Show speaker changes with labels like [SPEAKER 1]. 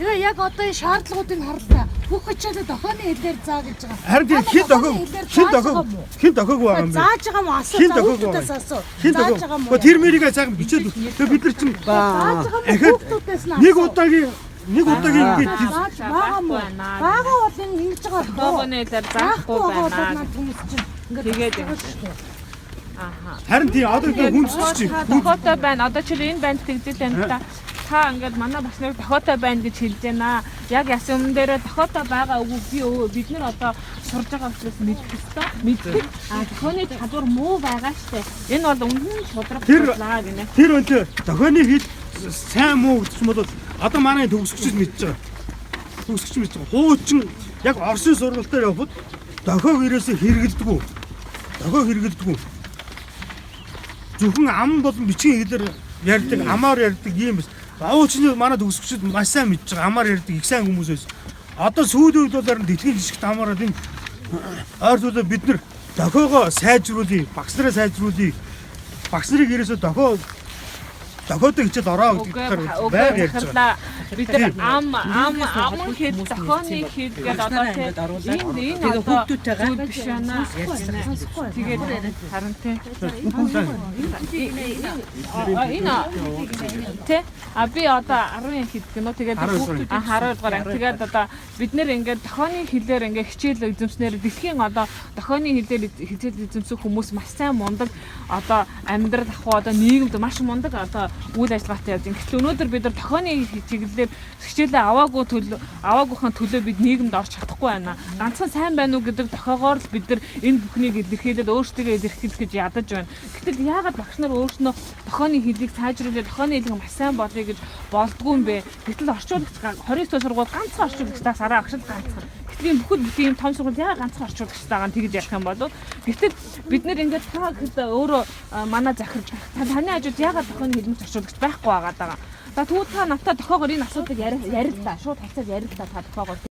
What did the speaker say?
[SPEAKER 1] Тэгээ яг одоо энэ шаардлагуудыг харлаа. Бүх хичээлээ дохооны хэлээр заа гэж байгаа.
[SPEAKER 2] Харин тийм хэн дохиог байгаа юм бэ?
[SPEAKER 1] Зааж байгаа мó асуу. Хүүхдүүдээс асуу. Зааж байгаа мó.
[SPEAKER 2] Тэр мэрийгээ цагаан бичээд тэгээ бид нар чинь
[SPEAKER 1] хүүхдүүдээс нь
[SPEAKER 2] нэг удаагийн ингэж
[SPEAKER 1] байгаа мó. Бага бол ингэж байгаа.
[SPEAKER 3] Дохооны хэлээр заахгүй байна. Тэгээд ааха.
[SPEAKER 2] Харин тийм одоо ингэ хүнсч чинь
[SPEAKER 3] дохоотой байна. Одоо чи энэ банд тэгдэл байна та. Та ингээд манай бас нэг дохоотой байна гэж хэлж байна. Яг яс өмнө дээр дохоотой байгаа үгүй бид нар одоо сурж байгаа учраас мэдэх ёстой. Мэддэг. Дохооны чадвар муу байгаа штэ. Энэ бол үнэн шудраг байна гинэ.
[SPEAKER 2] Тэр өнтө дохооны хэл сайн муу гэж юм бол одоо манай төгсөгчд мэдж байгаа. Төгсөгч мэдж байгаа. Хуучин яг Оросын сургалтаар явхад дохиог ирээсээ хэрэгэлдэггүй. Дохиог хэрэгэлдэггүй. Зөвхөн ам болон бичгийн хэлээр ярьдаг, амаар ярьдаг юм биш. Аавчны манай төгсөгчд маш сайн мэдж байгаа. Амаар ярьдаг их сайн хүмүүс байсан. Одоо сүүлийн үед бол харин дэлхийн жишгт амаараад энэ ойртуулаа бид нар дохиогоо сайжруулъя, багш нараа сайжруулъя. Багш нарыг ерөөсөө дохиодоо хичээл ороо гэдэг байг ярьж байгаа.
[SPEAKER 3] Бид нар ам хэд дохооны хэд гэдэг одоо энэ одоо хүүхдүүдтэйгээ биш байна. Тэгээд харин тэ би одоо 10 хэд гэнэ тэгээд хүүхдүүд 12 дугаар анги тэгээд одоо бид нэр ингээд дохооны хэлээр ингээд хичээл эзэмснээр дэлхийн одоо дохооны хэлээр хичээл эзэмсэх хүмүүс маш сайн мундаг одоо амьдрал ахуй одоо нийгэмд маш мундаг одоо үйл ажиллагаатай явж. Гэтэл өнөөдөр бид нар дохооны чиглэлээр хичээлээ аваагүйхэн төлөө бид нийгэмд орж чадахгүй байна. Ганцхан сайн байна уу гэдэг дохоогоор л бид нар энэ бүхнийг илэрхийлээд өөрсдөө илэрхийлэх гэж ядаж байна. Гэтэл яагаад багш нар өөрснөө дохооны хэлийг сайжруулаад дохооны хэлийг маш сайн болъё гэж болдгүй юм бэ? Гэтэл орчуулагч 29 дугаар сургууль ганцхан орчуулагчдаас араа агшил ганцхан. Гэтэл бүхэл тийм том сургууль яагаад ганцхан орчуулагчтайгаа тэгж ярих юм болов? Гэтэл бид нар ингээд та гэхэд өөрөө манай захирч таны хажууд яагаад дохооны хэлмж орчуулагч байхгүй байгаа даа. За тэгвэл та надтай дохоогоор энэ асуудыг ярил та. Шууд хацаад ярил та дохоогоор.